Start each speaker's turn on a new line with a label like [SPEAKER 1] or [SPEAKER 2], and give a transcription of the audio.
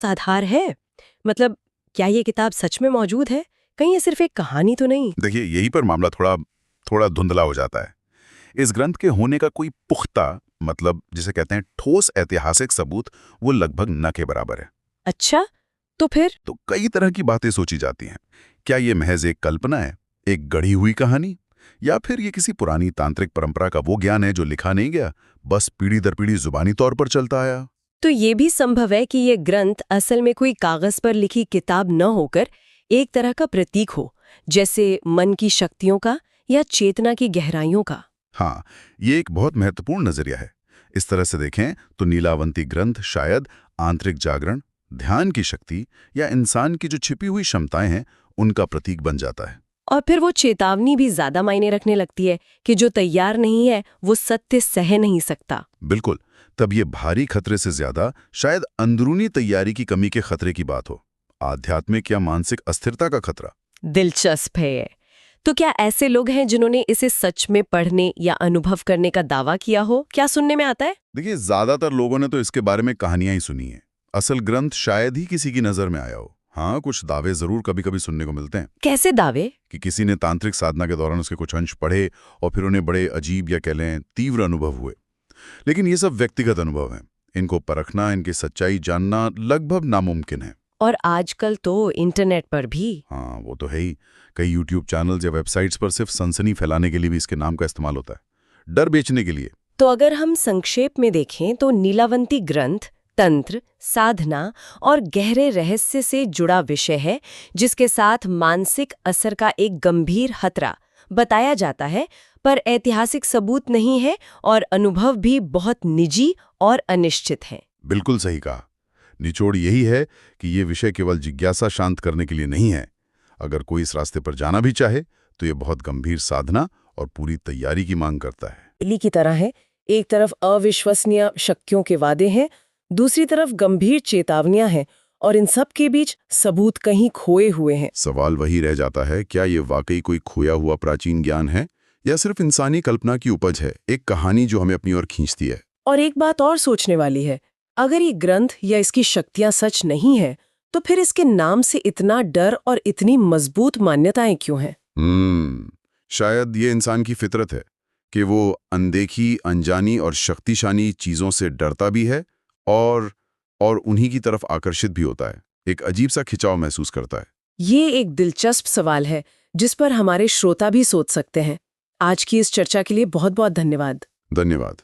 [SPEAKER 1] आधार है? मतलब क्या ये किताब सच में मौजूद है? कहीं ये सिर्फ एक कहानी तो नहीं?
[SPEAKER 2] देखिए, यही पर मामला थोड़ा धुंधला हो जाता है। इस ग्रंथ के होने का कोई पुख्ता, मतलब जिसे कहते हैं ठोस ऐतिहासिक सबूत, वो लगभग न के बराबर है।
[SPEAKER 1] अच्छा, तो फिर?
[SPEAKER 2] तो कई तरह की बातें सोची जाती हैं। क्या ये महज एक कल्पना है, एक गढ़ी हुई कहानी, या फिर ये किसी पुरानी तांत्रिक परंपरा का वो ज्ञान है जो लिखा नहीं गया, बस पीढ़ी दर पीढ़ी जुबानी तौर पर चलता आया?
[SPEAKER 1] तो ये भी संभव है कि ये ग्रंथ असल में कोई कागज पर लिखी किताब न होकर एक तरह का प्रतीक हो, जैसे मन की शक्तियों का या चेतना की गहराइयों का।
[SPEAKER 2] हाँ, ये एक बहुत महत्वपूर्ण नजरिया है। इस तरह से देखें तो नीलावंती ग्रंथ शायद आंतरिक जागरण, ध्यान की शक्ति या इंसान की जो छिपी हुई क्षमताएं हैं, उनका प्रतीक बन जाता है।
[SPEAKER 1] और फिर वो चेतावनी भी ज्यादा मायने रखने लगती है कि जो तैयार नहीं है वो सत्य सह नहीं सकता।
[SPEAKER 2] बिल्कुल। तब ये भारी खतरे से ज्यादा शायद अंदरूनी तैयारी की कमी के खतरे की बात हो, आध्यात्मिक या मानसिक अस्थिरता का खतरा।
[SPEAKER 1] दिलचस्प है ये। तो क्या ऐसे लोग हैं जिन्होंने इसे सच में पढ़ने या अनुभव करने का दावा किया हो? क्या सुनने में आता है?
[SPEAKER 2] देखिए, ज्यादातर लोगों ने तो इसके बारे में कहानियां ही सुनी है। असल ग्रंथ शायद ही किसी की नजर में आया हो। हाँ, कुछ दावे जरूर कभी कभी सुनने को मिलते हैं
[SPEAKER 1] कैसे दावे?
[SPEAKER 2] कि किसी ने तांत्रिक साधना के दौरान उसके कुछ अंश पढ़े और फिर उन्हें बड़े अजीब या कह लें तीव्र अनुभव हुए। लेकिन ये सब व्यक्तिगत अनुभव हैं। इनको परखना, इनकी सच्चाई जानना लगभग नामुमकिन है।
[SPEAKER 1] और आजकल तो इंटरनेट पर भी।
[SPEAKER 2] हाँ, वो तो है ही। कई यूट्यूब चैनल्स या वेबसाइट्स पर सिर्फ सनसनी फैलाने के लिए भी इसके नाम का इस्तेमाल होता है, डर बेचने के लिए।
[SPEAKER 1] तो अगर हम संक्षेप में देखें तो नीलावंती ग्रंथ तंत्र, साधना और गहरे रहस्य से जुड़ा विषय है, जिसके साथ मानसिक असर का एक गंभीर खतरा बताया जाता है, पर ऐतिहासिक सबूत नहीं है और अनुभव भी बहुत निजी और अनिश्चित है।
[SPEAKER 2] बिल्कुल सही कहा। निचोड़ यही है कि ये विषय केवल जिज्ञासा शांत करने के लिए नहीं है। अगर कोई इस रास्ते पर जाना भी चाहे तो ये बहुत गंभीर साधना और पूरी तैयारी की मांग करता है।
[SPEAKER 1] बिल्ली की तरह है, एक तरफ अविश्वसनीय शक्तियों के वादे हैं, दूसरी तरफ गंभीर चेतावनियां हैं, और इन सब के बीच सबूत कहीं खोए हुए हैं।
[SPEAKER 2] सवाल वही रह जाता है, क्या ये वाकई कोई खोया हुआ प्राचीन ज्ञान है या सिर्फ इंसानी कल्पना की उपज है, एक कहानी जो हमें अपनी ओर खींचती है।
[SPEAKER 1] और एक बात और सोचने वाली है, अगर ये ग्रंथ या इसकी शक्तियां सच नहीं है, तो फिर इसके नाम से इतना डर और इतनी मजबूत मान्यताएं क्यों हैं?
[SPEAKER 2] शायद ये इंसान की फितरत है कि वो अनदेखी, अनजानी और शक्तिशाली चीजों से डरता भी है और उन्हीं की तरफ आकर्षित भी होता है। एक अजीब सा खिंचाव महसूस करता है।
[SPEAKER 1] ये एक दिलचस्प सवाल है जिस पर हमारे श्रोता भी सोच सकते हैं। आज की इस चर्चा के लिए बहुत बहुत धन्यवाद।
[SPEAKER 2] धन्यवाद।